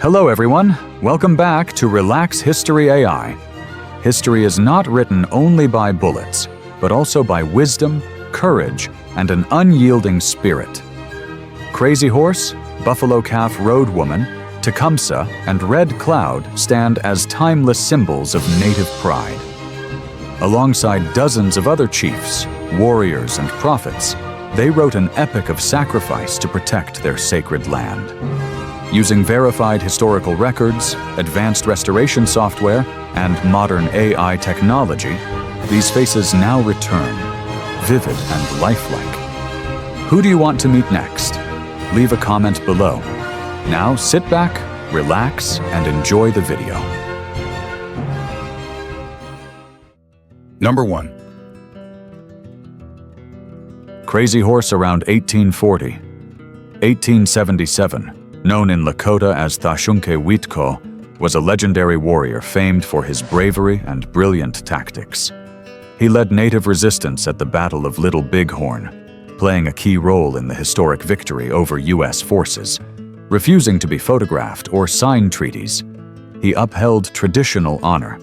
Hello everyone, welcome back to Relax History AI. History is not written only by bullets, but also by wisdom, courage, and an unyielding spirit. Crazy Horse, Buffalo Calf Road Woman, Tecumseh, and Red Cloud stand as timeless symbols of native pride. Alongside dozens of other chiefs, warriors, and prophets, they wrote an epic of sacrifice to protect their sacred land. Using verified historical records, advanced restoration software, and modern AI technology, these faces now return, vivid and lifelike. Who do you want to meet next? Leave a comment below. Now sit back, relax, and enjoy the video. Number 1. Crazy Horse around 1840. 1877. Known in Lakota as Tashunke, was a legendary warrior famed for his bravery and brilliant tactics. He led native resistance at the Battle of Little Bighorn, playing a key role in the historic victory over U.S. forces. Refusing to be photographed or sign treaties, he upheld traditional honor.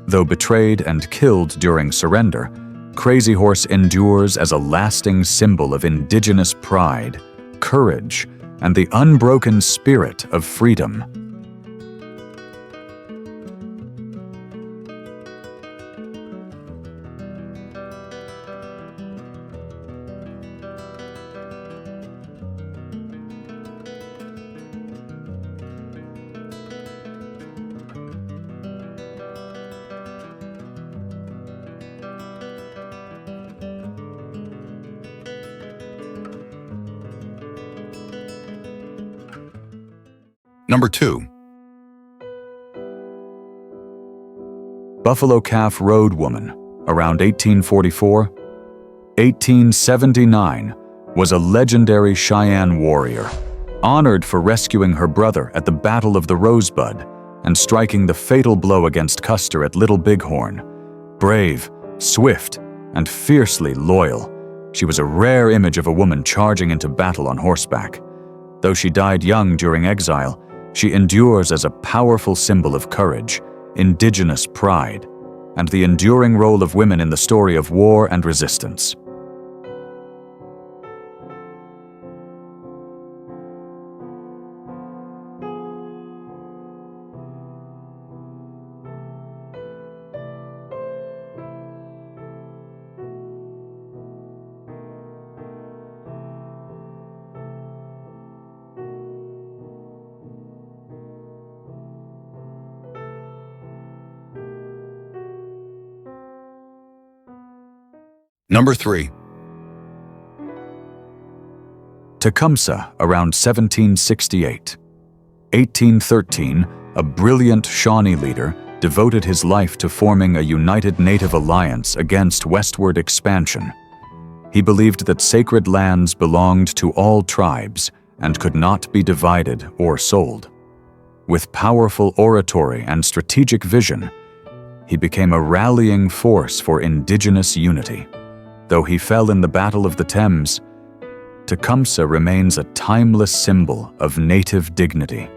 Though betrayed and killed during surrender, Crazy Horse endures as a lasting symbol of indigenous pride, courage, and the unbroken spirit of freedom. Number 2. Buffalo Calf Road Woman, around 1844. 1879, was a legendary Cheyenne warrior, honored for rescuing her brother at the Battle of the Rosebud and striking the fatal blow against Custer at Little Bighorn. Brave, swift, and fiercely loyal, she was a rare image of a woman charging into battle on horseback. Though she died young during exile, she endures as a powerful symbol of courage, indigenous pride, and the enduring role of women in the story of war and resistance. Number 3. Tecumseh, around 1768. 1813, a brilliant Shawnee leader devoted his life to forming a united Native alliance against westward expansion. He believed that sacred lands belonged to all tribes and could not be divided or sold. With powerful oratory and strategic vision, he became a rallying force for indigenous unity. Though he fell in the Battle of the Thames, Tecumseh remains a timeless symbol of native dignity,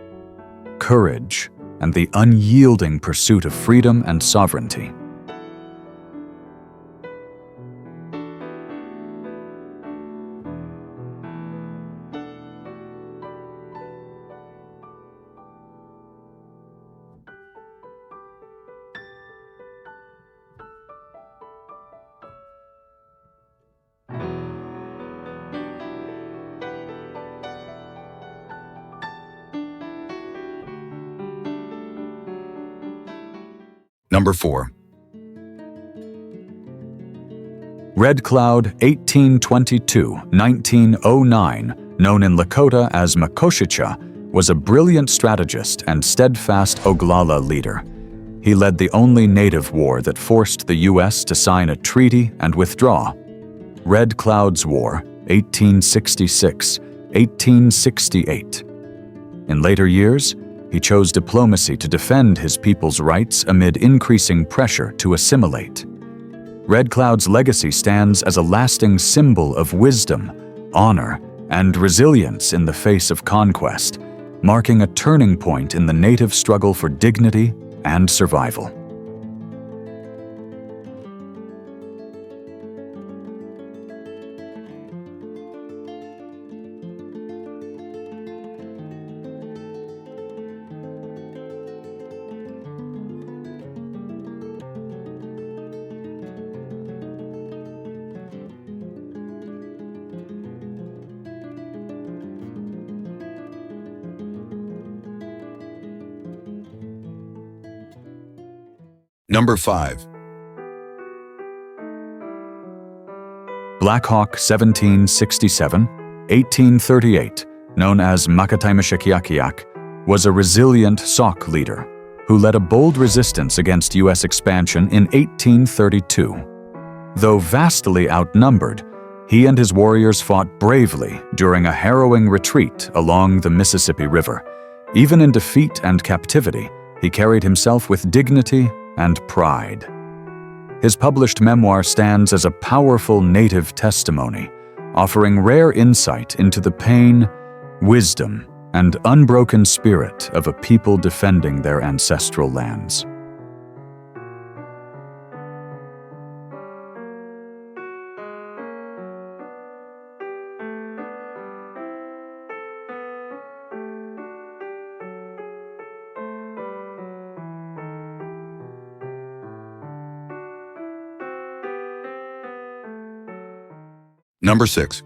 courage, and the unyielding pursuit of freedom and sovereignty. Number 4. Red Cloud, 1822-1909, known in Lakota as Cochise, was a brilliant strategist and steadfast Oglala leader. He led the only native war that forced the U.S. to sign a treaty and withdraw. Red Cloud's War, 1866-1868. In later years, he chose diplomacy to defend his people's rights amid increasing pressure to assimilate. Red Cloud's legacy stands as a lasting symbol of wisdom, honor, and resilience in the face of conquest, marking a turning point in the native struggle for dignity and survival. Number 5. Black Hawk 1767-1838, known as Makataimashikiakiak, was a resilient Sauk leader who led a bold resistance against U.S. expansion in 1832. Though vastly outnumbered, he and his warriors fought bravely during a harrowing retreat along the Mississippi River. Even in defeat and captivity, he carried himself with dignity and pride. His published memoir stands as a powerful native testimony, offering rare insight into the pain, wisdom, and unbroken spirit of a people defending their ancestral lands. Number 6.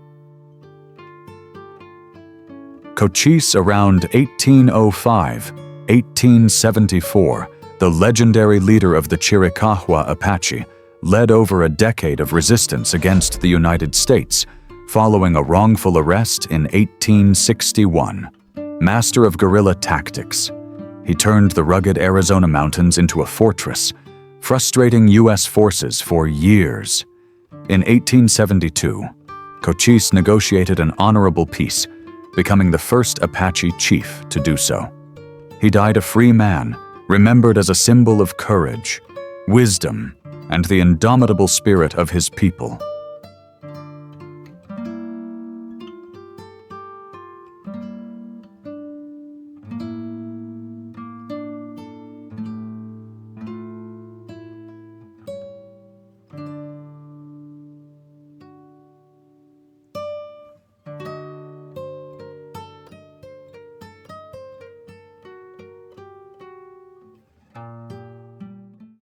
Cochise around 1805-1874, the legendary leader of the Chiricahua Apache, led over a decade of resistance against the United States, following a wrongful arrest in 1861. Master of guerrilla tactics, he turned the rugged Arizona mountains into a fortress, frustrating U.S. forces for years. In 1872, Cochise negotiated an honorable peace, becoming the first Apache chief to do so. He died a free man, remembered as a symbol of courage, wisdom, and the indomitable spirit of his people.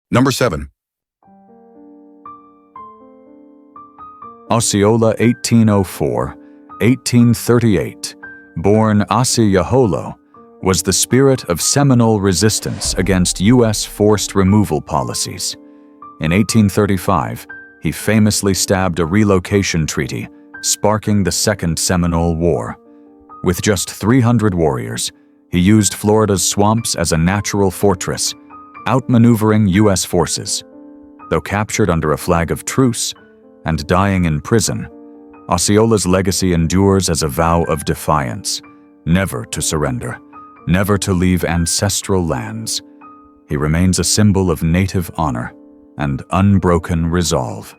Number 7. Osceola 1804-1838, born Osceola, was the spirit of Seminole resistance against U.S. forced removal policies. In 1835, he famously stabbed a relocation treaty, sparking the Second Seminole War. With just 300 warriors, he used Florida's swamps as a natural fortress, outmaneuvering U.S. forces. Though captured under a flag of truce and dying in prison, Osceola's legacy endures as a vow of defiance, never to surrender, never to leave ancestral lands. He remains a symbol of native honor and unbroken resolve.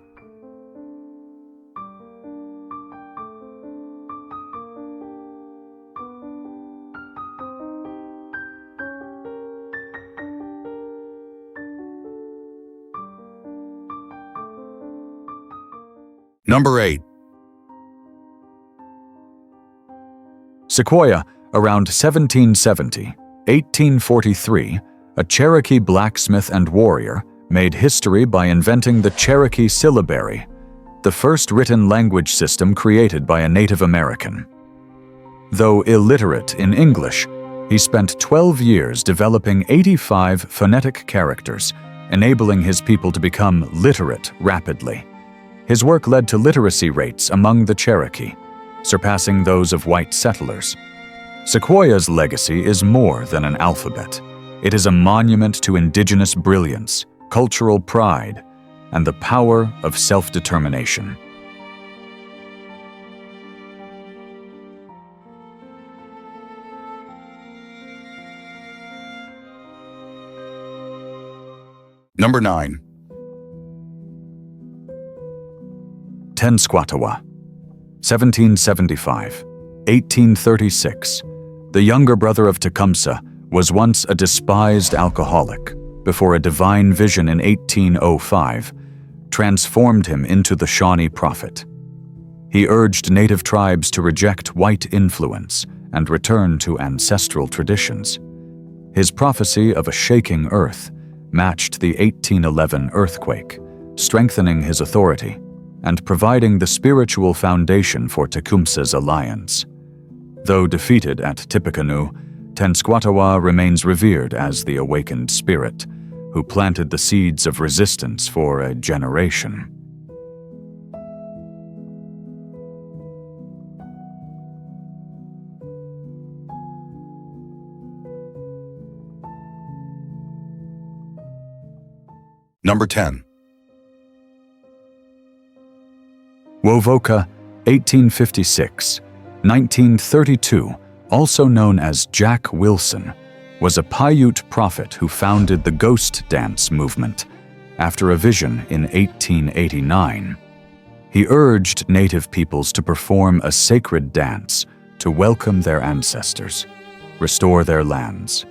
Number 8. Sequoyah, around 1770-1843, a Cherokee blacksmith and warrior, made history by inventing the Cherokee syllabary, the first written language system created by a Native American. Though illiterate in English, he spent 12 years developing 85 phonetic characters, enabling his people to become literate rapidly. His work led to literacy rates among the Cherokee, surpassing those of white settlers. Sequoyah's legacy is more than an alphabet. It is a monument to indigenous brilliance, cultural pride, and the power of self-determination. Number 9. Tenskwatawa, 1775-1836, The younger brother of Tecumseh was once a despised alcoholic before a divine vision in 1805 transformed him into the Shawnee prophet. He urged native tribes to reject white influence and return to ancestral traditions. His prophecy of a shaking earth matched the 1811 earthquake, strengthening his authority and providing the spiritual foundation for Tecumseh's alliance. Though defeated at Tippecanoe, Tenskwatawa remains revered as the awakened spirit who planted the seeds of resistance for a generation. Number 10. Wovoka, 1856. 1932, also known as Jack Wilson, was a Paiute prophet who founded the ghost dance movement after a vision in 1889. He urged native peoples to perform a sacred dance to welcome their ancestors, restore their lands,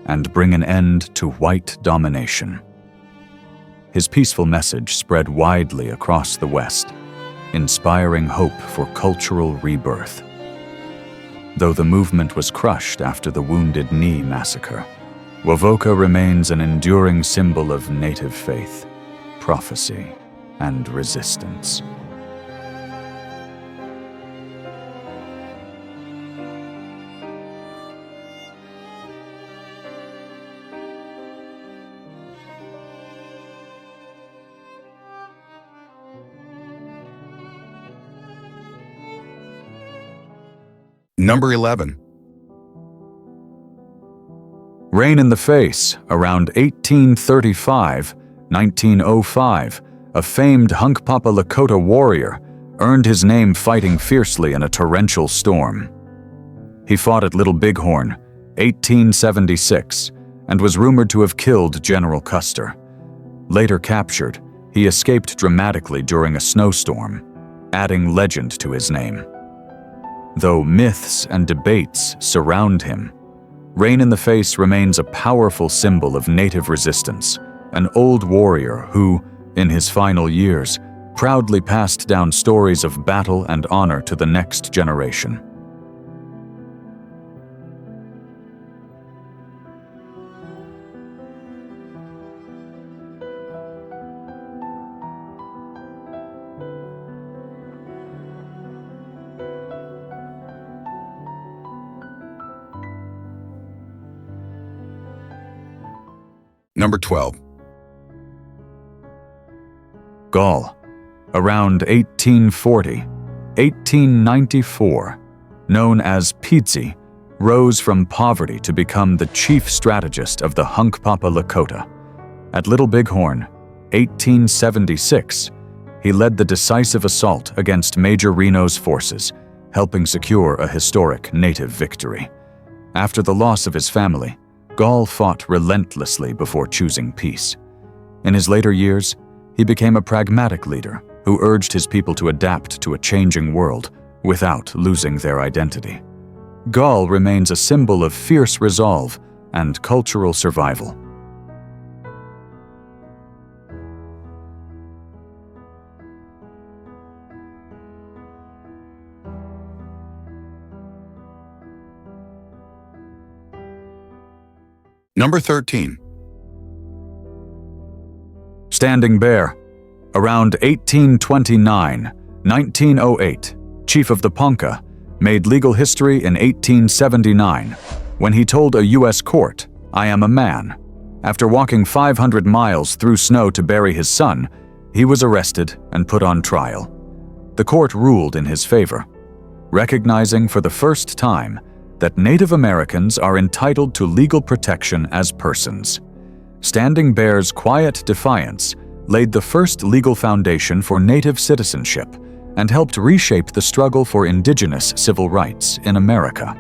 and bring an end to white domination. His peaceful message spread widely across the West, inspiring hope for cultural rebirth. Though the movement was crushed after the Wounded Knee massacre, Wovoka remains an enduring symbol of native faith, prophecy, and resistance. Number 11. Rain in the Face, around 1835-1905, a famed Hunkpapa Lakota warrior, earned his name fighting fiercely in a torrential storm. He fought at Little Bighorn, 1876, and was rumored to have killed General Custer. Later captured, he escaped dramatically during a snowstorm, adding legend to his name. Though myths and debates surround him, Rain in the Face remains a powerful symbol of native resistance, an old warrior who, in his final years, proudly passed down stories of battle and honor to the next generation. Number 12. Gall, around 1840-1894, known as Pizzi, rose from poverty to become the chief strategist of the Hunkpapa Lakota. At Little Bighorn, 1876, he led the decisive assault against Major Reno's forces, helping secure a historic native victory. After the loss of his family, Gall fought relentlessly before choosing peace. In his later years, he became a pragmatic leader who urged his people to adapt to a changing world without losing their identity. Gall remains a symbol of fierce resolve and cultural survival. Number 13. Standing Bear, around 1829-1908, chief of the Ponca, made legal history in 1879 when he told a U.S. court, "I am a man." After walking 500 miles through snow to bury his son, he was arrested and put on trial. The court ruled in his favor, recognizing for the first time that Native Americans are entitled to legal protection as persons. Standing Bear's quiet defiance laid the first legal foundation for Native citizenship and helped reshape the struggle for indigenous civil rights in America.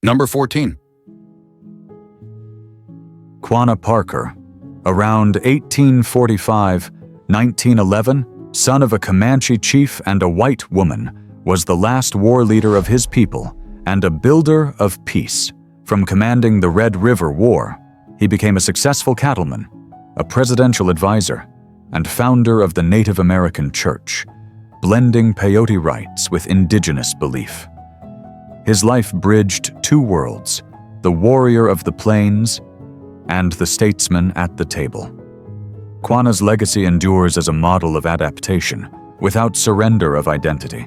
Number 14. Quanah Parker, around 1845-1911, son of a Comanche chief and a white woman, was the last war leader of his people and a builder of peace. From commanding the Red River War, he became a successful cattleman, a presidential advisor, and founder of the Native American Church, blending peyote rites with indigenous belief. His life bridged two worlds, the warrior of the plains and the statesman at the table. Quanah's legacy endures as a model of adaptation without surrender of identity.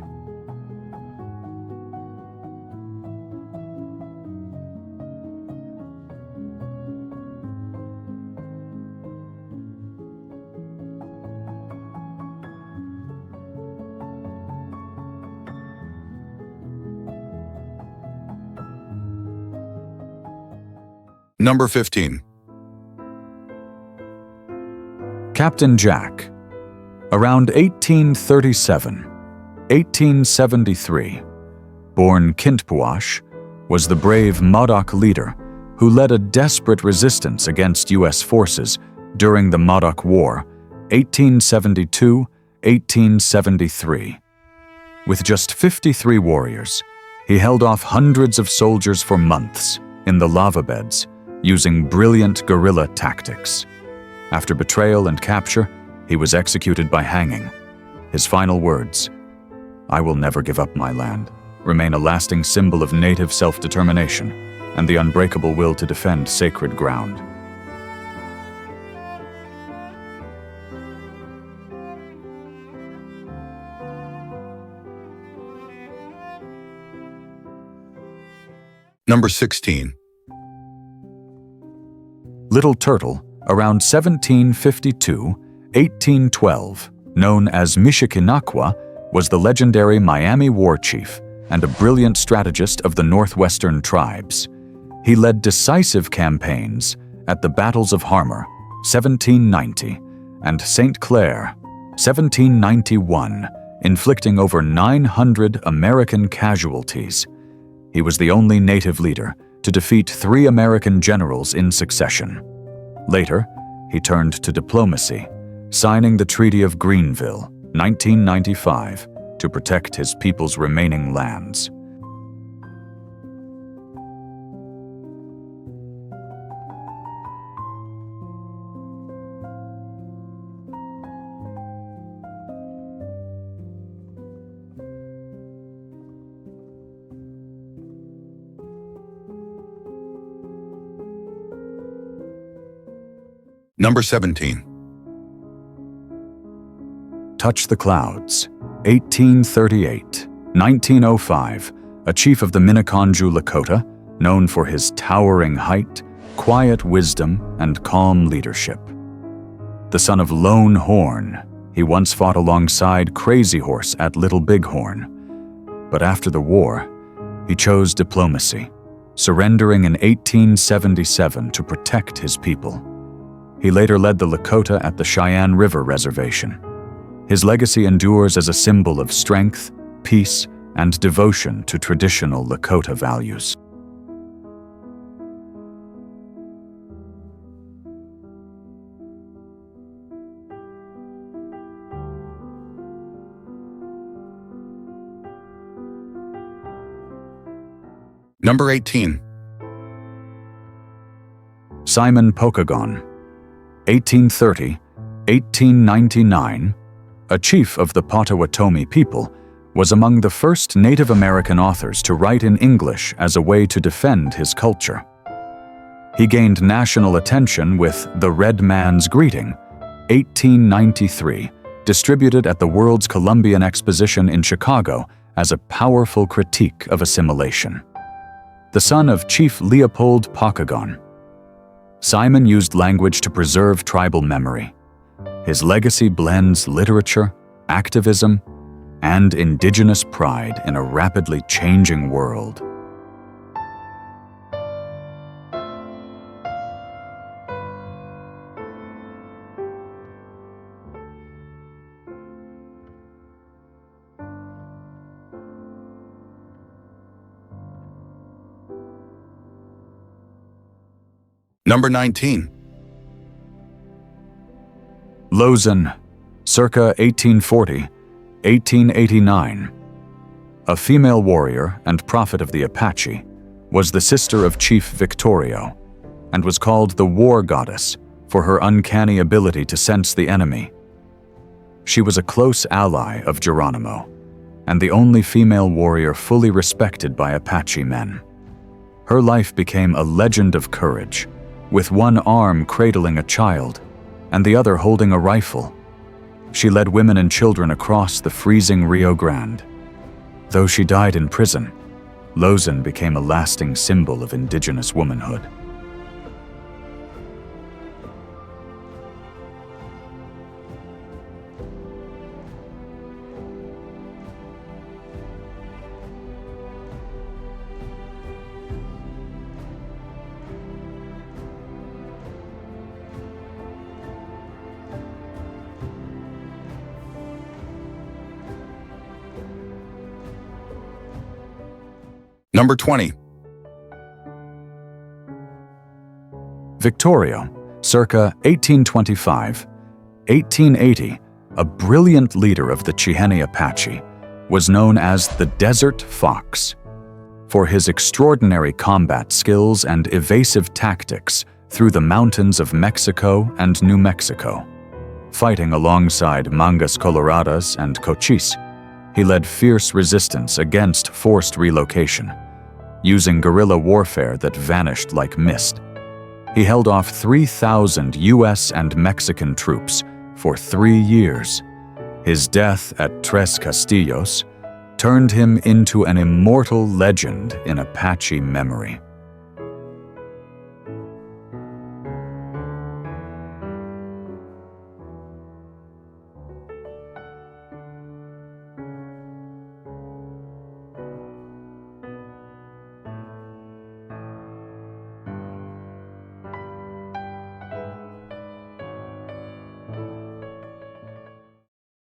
Number 15. Captain Jack, around 1837-1873, born Kintpuash, was the brave Modoc leader who led a desperate resistance against U.S. forces during the Modoc War, 1872-1873. With just 53 warriors, he held off hundreds of soldiers for months in the lava beds, using brilliant guerrilla tactics. After betrayal and capture, he was executed by hanging. His final words, "I will never give up my land," remain a lasting symbol of native self-determination and the unbreakable will to defend sacred ground. Number 16. Little Turtle, around 1752-1812, known as Michikinakwa, was the legendary Miami war chief and a brilliant strategist of the Northwestern tribes. He led decisive campaigns at the battles of Harmar, 1790, and St. Clair, 1791, inflicting over 900 American casualties. He was the only native leader to defeat 3 American generals in succession. Later, he turned to diplomacy, signing the Treaty of Greenville, 1995, to protect his people's remaining lands. Number 17. Touch the Clouds, 1838-1905, a chief of the Minneconjou Lakota, known for his towering height, quiet wisdom, and calm leadership. The son of Lone Horn, he once fought alongside Crazy Horse at Little Bighorn. But after the war, he chose diplomacy, surrendering in 1877 to protect his people. He later led the Lakota at the Cheyenne River Reservation. His legacy endures as a symbol of strength, peace, and devotion to traditional Lakota values. Number 18. Simon Pokagon, 1830-1899, a chief of the Potawatomi people, was among the first Native American authors to write in English as a way to defend his culture. He gained national attention with The Red Man's Greeting, 1893, distributed at the World's Columbian Exposition in Chicago as a powerful critique of assimilation. The son of Chief Leopold Pokagon, Simon used language to preserve tribal memory. His legacy blends literature, activism, and indigenous pride in a rapidly changing world. Number 19. Lozen, circa 1840–1889. A female warrior and prophet of the Apache, was the sister of Chief Victorio, and was called the War Goddess for her uncanny ability to sense the enemy. She was a close ally of Geronimo, and the only female warrior fully respected by Apache men. Her life became a legend of courage, with one arm cradling a child and the other holding a rifle. She led women and children across the freezing Rio Grande. Though she died in prison, Lozen became a lasting symbol of indigenous womanhood. Number 20. Victorio, circa 1825–1880, a brilliant leader of the Chihenne Apache, was known as the Desert Fox for his extraordinary combat skills and evasive tactics through the mountains of Mexico and New Mexico. Fighting alongside Mangas Coloradas and Cochise, he led fierce resistance against forced relocation, using guerrilla warfare that vanished like mist. He held off 3,000 U.S. and Mexican troops for 3 years. His death at Tres Castillos turned him into an immortal legend in Apache memory.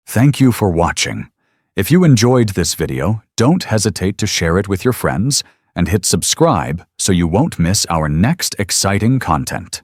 Thank you for watching. If you enjoyed this video, don't hesitate to share it with your friends and hit subscribe so you won't miss our next exciting content.